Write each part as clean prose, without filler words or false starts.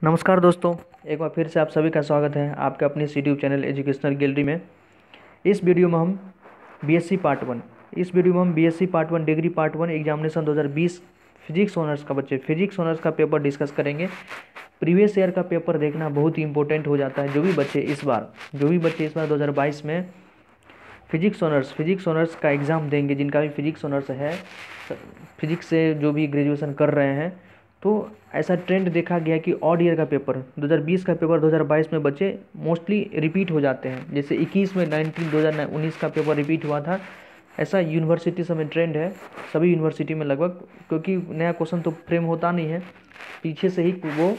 नमस्कार दोस्तों, एक बार फिर से आप सभी का स्वागत है आपके अपने यूट्यूब चैनल एजुकेशनल गैलरी में। इस वीडियो में हम BSc part one degree part one examination 2020 physics honours का फिजिक्स ऑनर्स का पेपर डिस्कस करेंगे। प्रीवियस ईयर का पेपर देखना बहुत ही इंपॉर्टेंट हो जाता है। जो भी बच्चे इस बार 2022 में फिजिक्स ऑनर्स का एग्ज़ाम देंगे, जिनका भी फिजिक्स ऑनर्स है, फिजिक्स से जो भी ग्रेजुएशन कर रहे हैं, तो ऐसा ट्रेंड देखा गया कि ऑड ईयर का पेपर 2020 का पेपर 2022 में बच्चे मोस्टली रिपीट हो जाते हैं। जैसे 21 में 2019 का पेपर रिपीट हुआ था, ऐसा यूनिवर्सिटी समय ट्रेंड है सभी यूनिवर्सिटी में लगभग, क्योंकि नया क्वेश्चन तो फ्रेम होता नहीं है, पीछे से ही वो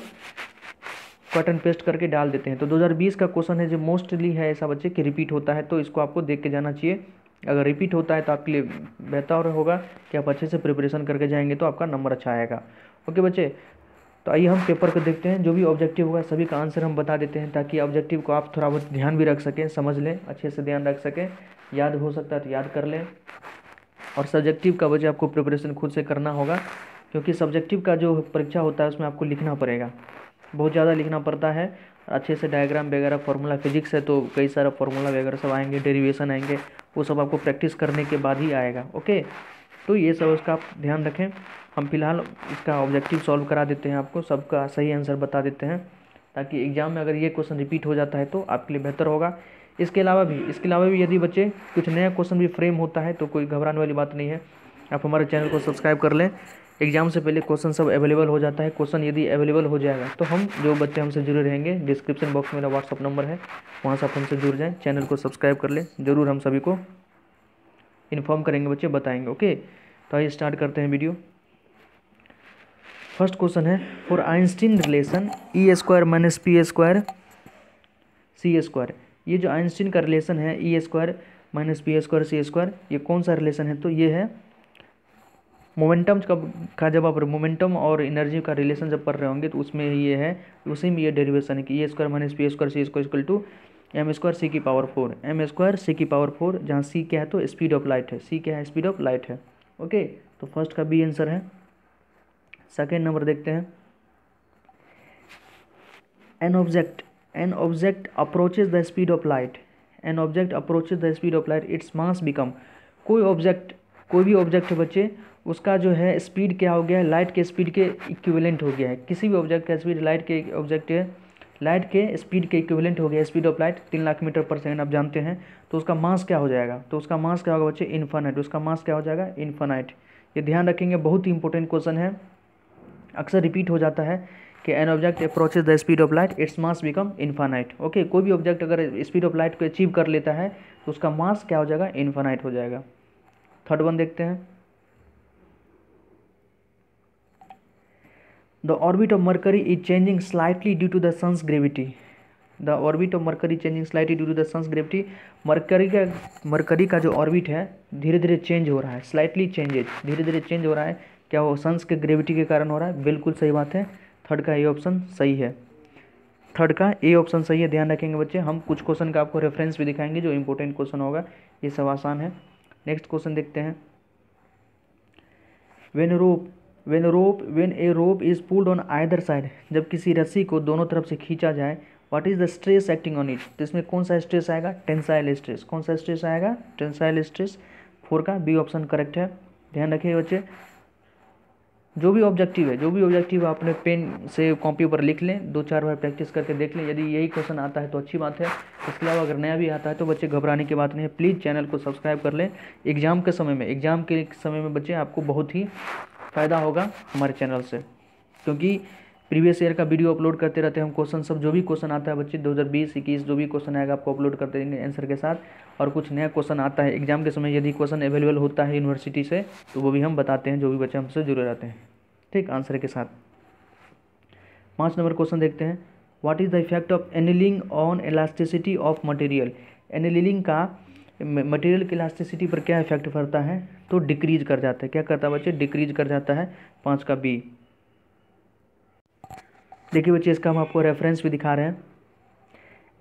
कट एंड पेस्ट करके डाल देते हैं। तो 2020 का क्वेश्चन है जो मोस्टली है ऐसा बच्चे कि रिपीट होता है, तो इसको आपको देख के जाना चाहिए। अगर रिपीट होता है तो आपके लिए बेहतर होगा कि आप अच्छे से प्रिपरेशन करके जाएंगे तो आपका नंबर अच्छा आएगा। ओके बच्चे, तो आइए हम पेपर को देखते हैं। जो भी ऑब्जेक्टिव होगा सभी का आंसर हम बता देते हैं, ताकि ऑब्जेक्टिव को आप थोड़ा बहुत ध्यान भी रख सकें, समझ लें, अच्छे से ध्यान रख सकें, याद हो सकता है तो याद कर लें। और सब्जेक्टिव का बच्चे आपको प्रिपरेशन खुद से करना होगा, क्योंकि सब्जेक्टिव का जो परीक्षा होता है उसमें आपको लिखना पड़ेगा, बहुत ज़्यादा लिखना पड़ता है। अच्छे से डायग्राम वगैरह, फार्मूला फिजिक्स है तो कई सारा फार्मूला वगैरह सब आएंगे, डेरिवेशन आएंगे, वो सब आपको प्रैक्टिस करने के बाद ही आएगा। ओके, तो ये सब उसका आप ध्यान रखें। हम फिलहाल इसका ऑब्जेक्टिव सॉल्व करा देते हैं, आपको सबका सही आंसर बता देते हैं, ताकि एग्जाम में अगर ये क्वेश्चन रिपीट हो जाता है तो आपके लिए बेहतर होगा। इसके अलावा भी यदि बच्चे कुछ नया क्वेश्चन भी फ्रेम होता है तो कोई घबराने वाली बात नहीं है। आप हमारे चैनल को सब्सक्राइब कर लें। एग्जाम से पहले क्वेश्चन सब अवेलेबल हो जाता है। क्वेश्चन यदि अवेलेबल हो जाएगा तो हम जो बच्चे हमसे जुड़े रहेंगे, डिस्क्रिप्शन बॉक्स में मेरा व्हाट्सअप नंबर है, वहाँ से आप हमसे जुड़ जाएँ। चैनल को सब्सक्राइब कर लें, ज़रूर हम सभी को इन्फॉर्म करेंगे, बच्चे बताएंगे। ओके, तो आइए स्टार्ट करते हैं वीडियो। फर्स्ट क्वेश्चन है, for Einstein relation E square minus P square C square. ये जो आइंस्टीन का रिलेशन है E square minus P square C square, ये कौन सा रिलेशन है? तो ये है मोमेंटम का जब आप मोमेंटम और एनर्जी का रिलेशन जब पढ़ रहे होंगे तो उसमें ये है, उसी में ये डेरिवेशन है कि A square minus P square C square equal to M square C की पावर 4, एम स्क्वायर सी की पावर 4, जहाँ सी क्या है तो स्पीड ऑफ लाइट है, सी क्या है स्पीड ऑफ लाइट है। ओके, तो फर्स्ट का बी आंसर है। सेकेंड नंबर देखते हैं, an object approaches the speed of light, an object approaches the speed of light, its mass become. कोई भी ऑब्जेक्ट है बच्चे, उसका जो है स्पीड क्या हो गया है, लाइट के स्पीड के इक्विवेलेंट हो गया है। किसी भी ऑब्जेक्ट का स्पीड लाइट के स्पीड के इक्विवेलेंट हो गया है। Speed of light 3 lakh metre per second आप जानते हैं, तो उसका मास क्या हो जाएगा? तो उसका मास क्या होगा बच्चे? इन्फानाइट। उसका मास क्या हो जाएगा? इन्फानाइट। ये ध्यान रखेंगे, बहुत ही इंपॉर्टेंट क्वेश्चन है, अक्सर रिपीट हो जाता है कि an object approaches the speed of light, its mass become infinite. Okay, कोई भी ऑब्जेक्ट अगर स्पीड ऑफ लाइट को अचीव कर लेता है तो उसका मास क्या हो जाएगा? इन्फानाइट हो जाएगा। थर्ड वन देखते हैं, the orbit of Mercury is changing slightly due to the sun's gravity. The orbit of Mercury changing slightly due to the sun's gravity. Mercury का जो ऑर्बिट है धीरे धीरे चेंज हो रहा है, स्लाइटली चेंजेज, धीरे धीरे चेंज हो रहा है। क्या वो सन्स के ग्रेविटी के कारण हो रहा है? बिल्कुल सही बात है, थर्ड का ए ऑप्शन सही है। थर्ड का ए ऑप्शन सही है, ध्यान रखेंगे बच्चे। हम कुछ क्वेश्चन का आपको रेफरेंस भी दिखाएंगे जो इंपॉर्टेंट क्वेश्चन होगा, ये सब आसान है। नेक्स्ट क्वेश्चन देखते हैं, when a rope is pulled on either side, जब किसी रस्सी को दोनों तरफ से खींचा जाए, what is the stress acting on it? तो इसमें कौन सा स्ट्रेस आएगा? Tensile stress. कौन सा स्ट्रेस आएगा? Tensile stress. 4 का बी ऑप्शन करेक्ट है। ध्यान रखिए बच्चे, जो भी ऑब्जेक्टिव आप अपने पेन से कॉपी पर लिख लें, 2-4 बार प्रैक्टिस करके देख लें। यदि यही क्वेश्चन आता है तो अच्छी बात है, इसके अलावा अगर नया भी आता है तो बच्चे घबराने की बात नहीं है। प्लीज़ चैनल को सब्सक्राइब कर लें। एग्जाम के समय में बच्चे आपको बहुत ही फ़ायदा होगा हमारे चैनल से, क्योंकि प्रीवियस ईयर का वीडियो अपलोड करते रहते हैं हम। क्वेश्चन सब जो भी क्वेश्चन आता है बच्चे 2020-21 जो भी क्वेश्चन आएगा आपको अपलोड करते रहेंगे आंसर के साथ। और कुछ नया क्वेश्चन आता है एग्जाम के समय, यदि क्वेश्चन अवेलेबल होता है यूनिवर्सिटी से तो वो भी हम बताते हैं, जो भी बच्चे हमसे जुड़े रहते हैं, ठीक, आंसर के साथ। 5 नंबर क्वेश्चन देखते हैं, what is the effect of annealing on elasticity of material. Annealing का मटेरियल की इलास्टिसिटी पर क्या इफेक्ट पड़ता है? तो डिक्रीज कर जाता है। क्या करता है बच्चे? डिक्रीज कर जाता है। 5 का बी। देखिए बच्चे, इसका हम आपको रेफरेंस भी दिखा रहे हैं।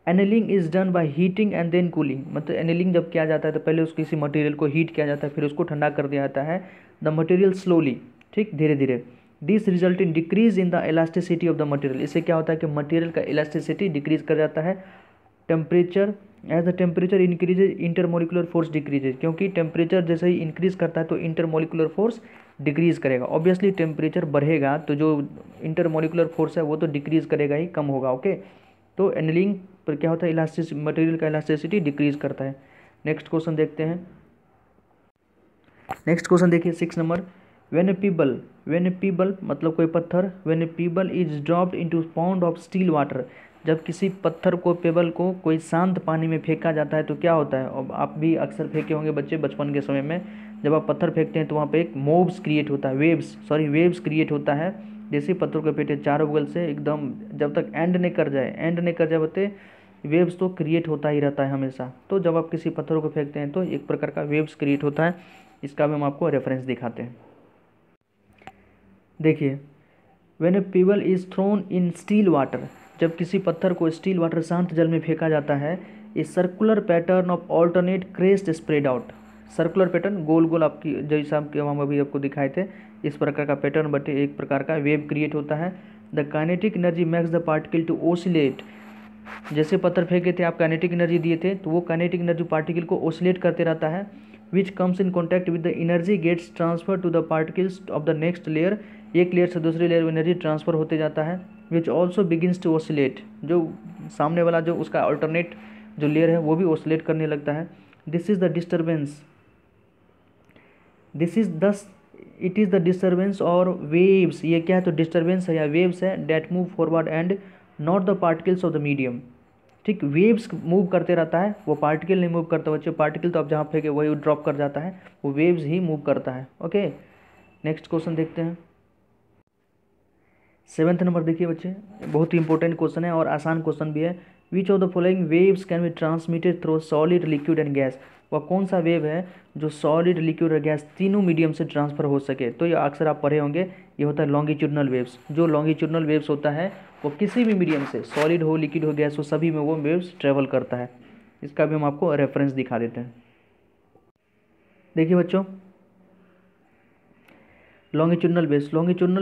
Annealing is done by heating and then cooling. मतलब एनीलिंग जब किया जाता है तो पहले उस किसी मटेरियल को हीट किया जाता है, फिर उसको ठंडा कर दिया जाता है। द मटेरियल स्लोली, ठीक, धीरे धीरे this result in decrease in the elasticity of the material. इससे क्या होता है कि मटेरियल का इलास्टिसिटी डिक्रीज कर जाता है। Temperature as the temperature increases intermolecular force decreases, क्योंकि टेम्परेचर जैसे ही इंक्रीज करता है तो इंटरमोलिकुलर फोर्स डिक्रीज करेगा। ऑब्वियसली टेम्परेचर बढ़ेगा तो जो इंटरमोलिकुलर फोर्स है वो तो डिक्रीज करेगा ही, कम होगा। ओके, तो एनलिंग पर क्या होता है, इलास्टिसिटी, मटेरियल का इलास्टिसिटी डिक्रीज करता है। नेक्स्ट क्वेश्चन देखते हैं। नेक्स्ट क्वेश्चन देखिए 6 नंबर। व्हेन ए पीबल मतलब कोई पत्थर, when a pebble is dropped into pond of still water, जब किसी पत्थर को, पेबल को कोई शांत पानी में फेंका जाता है तो क्या होता है। अब आप भी अक्सर फेंके होंगे बच्चे बचपन के समय में, जब आप पत्थर फेंकते हैं तो वहाँ पे एक मोब्स क्रिएट होता है, वेव्स क्रिएट होता है। जैसे पत्थर को पेटे चारों बगल से एकदम, जब तक एंड नहीं कर जाए बोलते, वेव्स तो क्रिएट होता ही रहता है हमेशा। तो जब आप किसी पत्थरों को फेंकते हैं तो एक प्रकार का वेव्स क्रिएट होता है। इसका भी हम आपको रेफरेंस दिखाते हैं। देखिए, when A payable is thrown in steel water, जब किसी पत्थर को स्टील वाटर शांत जल में फेंका जाता है, a circular pattern of alternate crest spread out. Circular pattern, गोल गोल, आपकी जैसा हम अभी आपको दिखाए थे, इस प्रकार का पैटर्न बटे एक प्रकार का वेव क्रिएट होता है। The kinetic energy makes the particle to oscillate. जैसे पत्थर फेंके थे, आप काइनेटिक एनर्जी दिए थे, तो वो काइनेटिक एनर्जी पार्टिकल को ओसिलेट करते रहता है। Which comes in contact with the energy gets transfer to the particles of the next layer. एक लेयर से दूसरी लेयर में एनर्जी ट्रांसफर होते जाता है। Which also begins to oscillate, जो सामने वाला जो उसका अल्टरनेट जो लेयर है वो भी ओसिलेट करने लगता है। This is the disturbance, it is the disturbance और वेव्स, ये क्या है तो डिस्टर्बेंस है या वेव्स है, that move forward and not the particles of the medium. ठीक, वेव्स मूव करते रहता है, वो पार्टिकल नहीं मूव करता बच्चे। पार्टिकल तो आप जहाँ फेंके वही ड्रॉप कर जाता है, वो वेव्स ही मूव करता है। ओके, नेक्स्ट क्वेश्चन देखते हैं। 7th नंबर देखिए बच्चे, बहुत ही इंपॉर्टेंट क्वेश्चन है और आसान क्वेश्चन भी है। Which of the following waves can be transmitted through solid, liquid and gas. वह कौन सा वेव है जो सॉलिड, लिक्विड और गैस तीनों मीडियम से ट्रांसफर हो सके। तो ये अक्सर आप पढ़े होंगे, ये होता है लॉन्गिट्यूडनल वेव्स। जो लॉन्गिट्यूडनल वेव्स होता है वो किसी भी मीडियम से, सॉलिड हो, लिक्विड हो, गैस हो, सभी में वो वेव्स ट्रेवल करता है। इसका भी हम आपको रेफरेंस दिखा देते हैं। देखिए बच्चों, longitudinal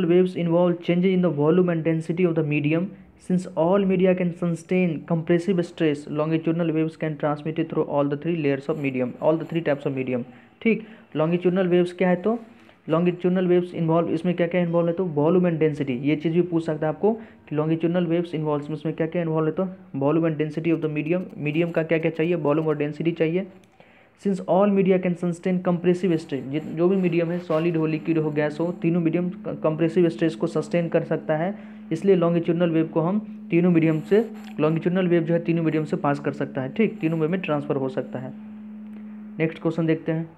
waves involve changes in the volume and density of the medium. Since all media can sustain compressive stress, longitudinal waves can transmit it through all the three layers of medium, all the three types of medium. ठीक, longitudinal waves क्या है तो longitudinal waves involve, इसमें क्या क्या involve है तो volume and density. ये चीज़ भी पूछ सकता है आपको कि longitudinal waves इन्वॉल्व, इसमें क्या क्या इन्वॉल्व है तो volume and density of the medium. Medium का क्या क्या चाहिए, वॉल्यूम और डेंसिटी चाहिए। Since all media can sustain compressive stress, जो भी मीडियम है, सॉलिड हो, लिक्विड हो, गैस हो, तीनों मीडियम कंप्रेसिव स्ट्रेस को सस्टेन कर सकता है। इसलिए लॉन्गिट्यूडनल वेव को हम तीनों मीडियम से, लॉन्गिट्यूडनल वेव जो है तीनों मीडियम से पास कर सकता है। ठीक, तीनों वेव में ट्रांसफर हो सकता है। नेक्स्ट क्वेश्चन देखते हैं।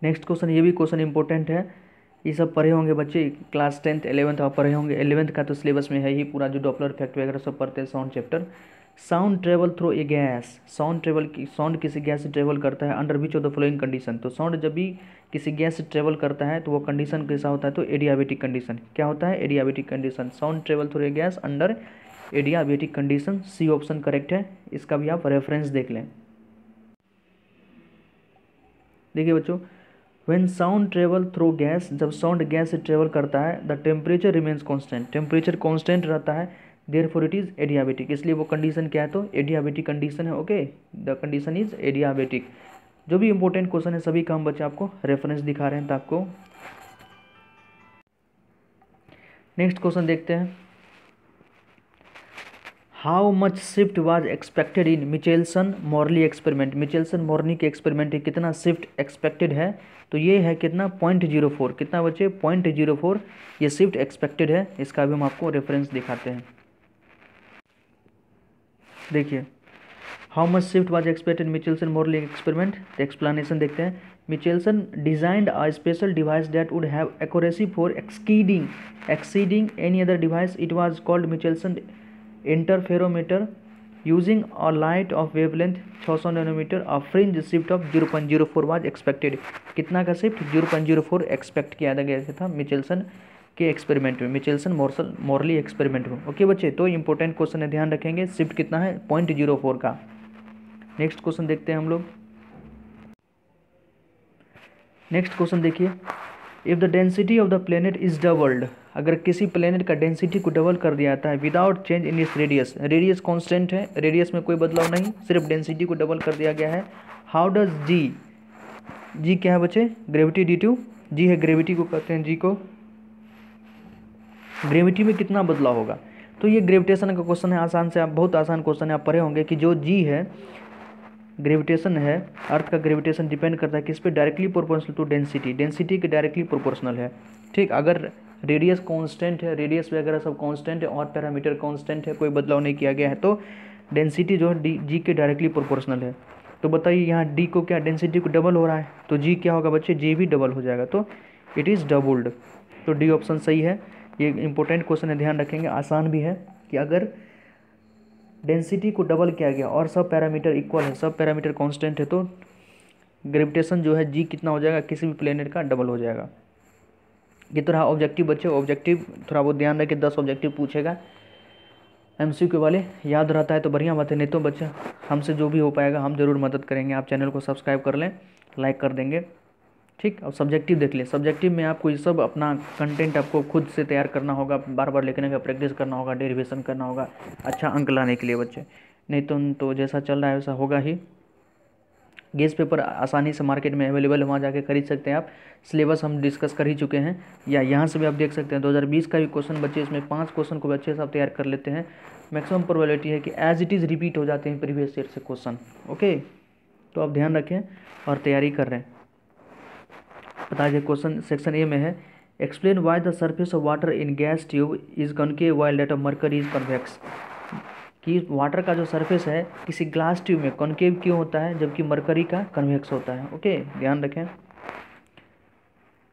नेक्स्ट क्वेश्चन, ये भी क्वेश्चन इंपॉर्टेंट है, ये सब पढ़े होंगे बच्चे, क्लास 10th 11th आप पढ़े होंगे। 11th का तो सिलेबस में है ही पूरा, जो डॉपलर इफेक्ट वगैरह सब पढ़ते हैं, sound chapter. Sound travel through a gas, sound किसी गैस से ट्रेवल करता है under which of the following condition. तो साउंड जब भी किसी गैस से ट्रेवल करता है तो वो कंडीशन कैसा होता है तो एडियाबेटिक कंडीशन। क्या होता है, adiabatic condition. Sound travel through a gas under adiabatic condition, C option correct है। इसका भी आप रेफरेंस देख लें। देखिए बच्चों, when sound travel through gas, जब साउंड गैस से ट्रेवल करता है, the temperature remains constant, temperature constant रहता है, देयरफॉर इट इज एडियाबेटिक। इसलिए वो कंडीशन क्या है तो एडियाबेटिक कंडीशन है। Okay, the condition is adiabatic. जो भी इंपॉर्टेंट क्वेश्चन है सभी का हम बच्चे आपको रेफरेंस दिखा रहे हैं आपको। नेक्स्ट क्वेश्चन देखते हैं। How much shift was expected in Michelson Morley experiment. Michelson Morley के एक्सपेरिमेंट में कितना शिफ्ट एक्सपेक्टेड है तो ये है कितना 0.04, कितना बच्चे 0.04 ये शिफ्ट एक्सपेक्टेड है। इसका भी हम आपको रेफरेंस दिखाते हैं। देखिए, how much shift was expected Michelson Morley experiment, तो एक्सप्लेनेशन देखते हैं। Michelson designed a special device that would have accuracy for exceeding any other device. It was called Michelson interferometer using a light of wavelength 600 nanometer. A fringe shift of 0.04 was expected. कितना का shift 0.04 expect किया गया था मिचेल्सन के experiment में, मिचेल्सन Morley experiment में। Okay बच्चे, तो इंपॉर्टेंट क्वेश्चन है, ध्यान रखेंगे। शिफ्ट कितना है 0.04 का। नेक्स्ट क्वेश्चन देखते हैं हम लोग। नेक्स्ट क्वेश्चन देखिए, if the density of the planet is doubled, अगर किसी प्लेनेट का डेंसिटी को डबल कर दिया जाता है without change in its radius, radius constant है, रेडियस में कोई बदलाव नहीं, सिर्फ डेंसिटी को डबल कर दिया गया है। हाउ डज जी, जी क्या है बच्चे, ग्रेविटी डी टू, जी है ग्रेविटी को कहते हैं, जी को, ग्रेविटी में कितना बदलाव होगा। तो ये ग्रेविटेशन का क्वेश्चन है, आसान से, आप बहुत आसान क्वेश्चन है, आप पढ़े होंगे कि जो जी है ग्रेविटेशन है, अर्थ का ग्रेविटेशन डिपेंड करता है किस पे, directly proportional to density, density के डायरेक्टली प्रोपोर्शनल है। ठीक, अगर रेडियस कांस्टेंट है, रेडियस वगैरह सब कांस्टेंट है और पैरामीटर कांस्टेंट है, कोई बदलाव नहीं किया गया है, तो डेंसिटी जो है डी जी के डायरेक्टली प्रोपोर्शनल है। तो बताइए यहाँ डी को क्या, डेंसिटी को डबल हो रहा है, तो जी क्या होगा बच्चे, जी भी डबल हो जाएगा, तो इट इज़ डबल्ड। तो डी ऑप्शन सही है। ये इंपॉर्टेंट क्वेश्चन है, ध्यान रखेंगे, आसान भी है कि अगर डेंसिटी को डबल किया गया और सब पैरामीटर इक्वल है, सब पैरामीटर कांस्टेंट है, तो ग्रेविटेशन जो है जी कितना हो जाएगा, किसी भी प्लेनेट का डबल हो जाएगा। ये तो रहा ऑब्जेक्टिव बच्चे, ऑब्जेक्टिव थोड़ा बहुत ध्यान रखें, 10 ऑब्जेक्टिव पूछेगा एमसीक्यू वाले, याद रहता है तो बढ़िया बात है, नहीं तो बच्चा हमसे जो भी हो पाएगा हम जरूर मदद करेंगे। आप चैनल को सब्सक्राइब कर लें, लाइक कर देंगे। ठीक, अब सब्जेक्टिव देख लें, सब्जेक्टिव में आपको ये सब अपना कंटेंट आपको खुद से तैयार करना होगा, बार बार लिखने का प्रैक्टिस करना होगा, डेरिवेशन करना होगा, अच्छा अंक लाने के लिए बच्चे, नहीं तो जैसा चल रहा है वैसा होगा ही। गेस पेपर आसानी से मार्केट में अवेलेबल है, वहाँ जाके खरीद सकते हैं आप। सिलेबस हम डिस्कस कर ही चुके हैं, या यहाँ से भी आप देख सकते हैं 2020 का भी क्वेश्चन बच्चे, इसमें 5 क्वेश्चन को अच्छे से आप तैयार कर लेते हैं, मैक्सिमम प्रोबेबिलिटी है कि एज इट इज़ रिपीट हो जाते हैं प्रीवियस ईयर से क्वेश्चन। ओके, तो आप ध्यान रखें और तैयारी कर रहे हैं। बताइए क्वेश्चन सेक्शन ए में है, explain why the surface of water in gas tube is concave while that of Mercury is convex, कि वाटर का जो सरफेस है किसी ग्लास ट्यूब में कॉनकेव क्यों होता है जबकि मरकरी का कन्वेक्स होता है। ओके, ध्यान रखें।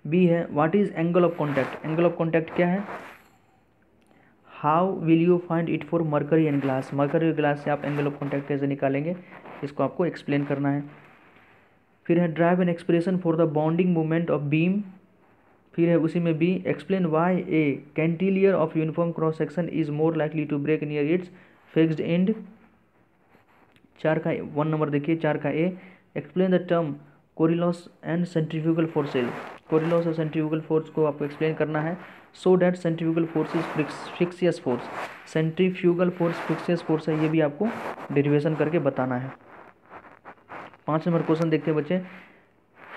बी है, what is angle of contact, angle of contact क्या है, how will you find it for mercury and glass, mercury और ग्लास से आप एंगल ऑफ कॉन्टैक्ट कैसे निकालेंगे, इसको आपको एक्सप्लेन करना है। फिर है derive an expression for the bending movement of beam, फिर है उसी में B, explain why a cantilever of uniform cross section is more likely to break near its fixed end. 4 का 1 नंबर देखिए, 4 का A, explain the term Coriolis and centrifugal forces, Coriolis और centrifugal force को आपको एक्सप्लेन करना है। Show that centrifugal force is fictitious force, centrifugal force fictitious force है, ये भी आपको डेरिवेशन करके बताना है। 5 नंबर क्वेश्चन देखते हैं बच्चे,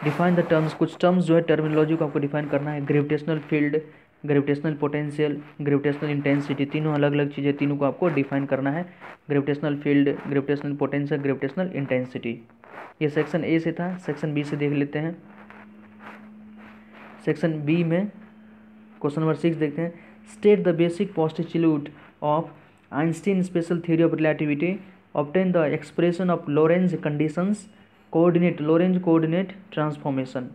डिफाइन द टर्म्स, कुछ टर्म्स जो है टर्मिनोलॉजी को आपको डिफाइन करना है। Gravitational field, gravitational potential, gravitational intensity, तीनों अलग अलग चीज़ें, तीनों को आपको डिफाइन करना है। Gravitational field, gravitational potential, gravitational intensity, ये सेक्शन ए से था। सेक्शन बी से देख लेते हैं। सेक्शन बी में क्वेश्चन नंबर 6 देखते हैं, state the basic postulate of Einstein special theory of relativity, obtain the expression of Lorentz conditions, coordinate Lorentz coordinate transformation.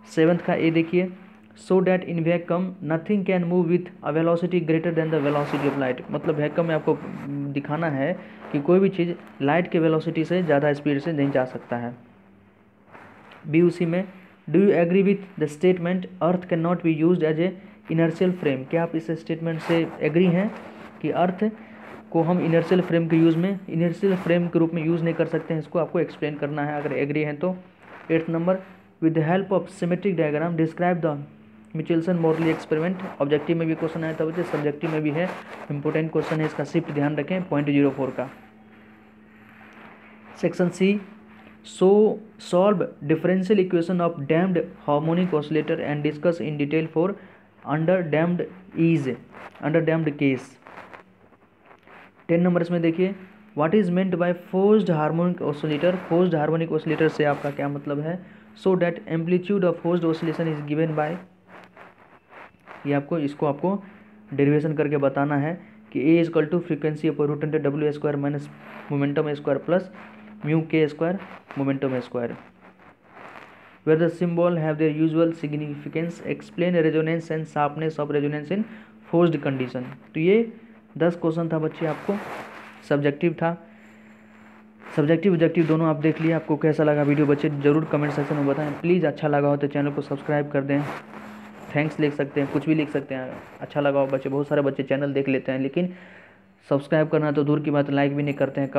7th का ए देखिए, show that in vacuum nothing can move with a velocity greater than the velocity of light, मतलब vacuum में आपको दिखाना है कि कोई भी चीज़ लाइट के वेलोसिटी से ज़्यादा स्पीड से नहीं जा सकता है। बी उसी में, do you agree with the statement earth can not be used as a inertial frame, क्या आप इस स्टेटमेंट से एग्री हैं कि अर्थ को हम इनर्शियल फ्रेम के यूज़ में, इनर्शियल फ्रेम के रूप में यूज़ नहीं कर सकते हैं, इसको आपको एक्सप्लेन करना है अगर एग्री हैं तो। 8th number, with the help of symmetric diagram describe the Michelson Morley experiment, objective में भी क्वेश्चन आया था बच्चे, सब्जेक्टिव में भी है, इंपॉर्टेंट क्वेश्चन है, इसका शिफ्ट ध्यान रखें, 0.04 का। Section C, so solve differential equation of damped harmonic oscillator and discuss in detail for under damped case. 10 number इसमें देखिए, what is meant by forced harmonic oscillator, forced harmonic oscillator से आपका क्या मतलब है। Show that amplitude of forced oscillation is given by, ये आपको इसको आपको डेरिवेशन करके बताना है कि A is equal to frequency of root under W square minus momentum square plus mu के square momentum square. Where the symbol have their usual significance, explain resonance and sharpness of resonance in forced condition. तो ये 10 question था बच्चे, आपको subjective था, subjective objective दोनों आप देख लिए। आपको कैसा लगा वीडियो बच्चे जरूर कमेंट सेक्शन में बताएं। प्लीज़ अच्छा लगा हो तो चैनल को सब्सक्राइब कर दें, थैंक्स लिख सकते हैं, कुछ भी लिख सकते हैं, अच्छा लगा हो बच्चे, बहुत सारे बच्चे चैनल देख लेते हैं लेकिन सब्सक्राइब करना तो दूर की बात, लाइक भी नहीं करते हैं,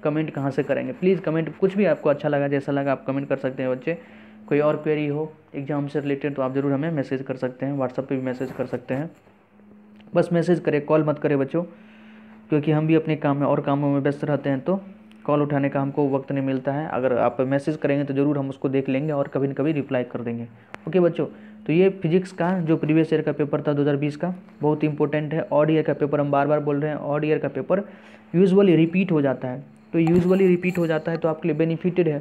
कमेंट कहाँ से करेंगे। प्लीज़ कमेंट, कुछ भी आपको अच्छा लगा जैसा लगा आप कमेंट कर सकते हैं बच्चे। कोई और क्वेरी हो एग्ज़ाम से रिलेटेड तो आप ज़रूर हमें मैसेज कर सकते हैं, व्हाट्सएप पे भी मैसेज कर सकते हैं। बस मैसेज करें, कॉल मत करें बच्चों, क्योंकि हम भी अपने काम में और कामों में व्यस्त रहते हैं तो कॉल उठाने का हमको वक्त नहीं मिलता है। अगर आप मैसेज करेंगे तो ज़रूर हम उसको देख लेंगे और कभी न कभी रिप्लाई कर देंगे। ओके बच्चों, तो ये फिजिक्स का जो प्रीवियस ईयर का पेपर था 2020 का, बहुत इंपॉर्टेंट है। ऑड ईयर का पेपर हम बार बार बोल रहे हैं, ऑड ईयर का पेपर यूजुअली रिपीट हो जाता है, तो यूजुअली रिपीट हो जाता है तो आपके लिए बेनिफिटेड है।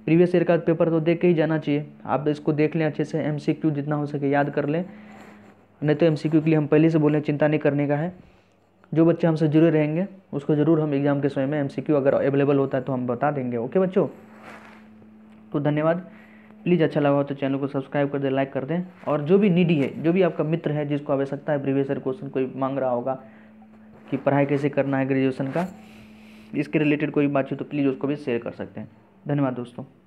प्रीवियस ईयर का पेपर तो देख के ही जाना चाहिए, आप इसको देख लें अच्छे से, MCQ जितना हो सके याद कर लें, नहीं तो MCQ के लिए हम पहले से बोलें चिंता नहीं करने का है। जो बच्चे हमसे जुड़े रहेंगे उसको ज़रूर हम एग्ज़ाम के समय में MCQ अगर अवेलेबल होता है तो हम बता देंगे। ओके बच्चों, तो धन्यवाद। प्लीज़ अच्छा लगा हो तो चैनल को सब्सक्राइब कर दें, लाइक कर दें। और जो भी नीडी है, जो भी आपका मित्र है जिसको आवश्यकता है, प्रीवियस ईयर क्वेश्चन कोई मांग रहा होगा कि पढ़ाई कैसे करना है ग्रेजुएशन का, इसके रिलेटेड कोई बात हो तो प्लीज़ उसको भी शेयर कर सकते हैं। धन्यवाद दोस्तों।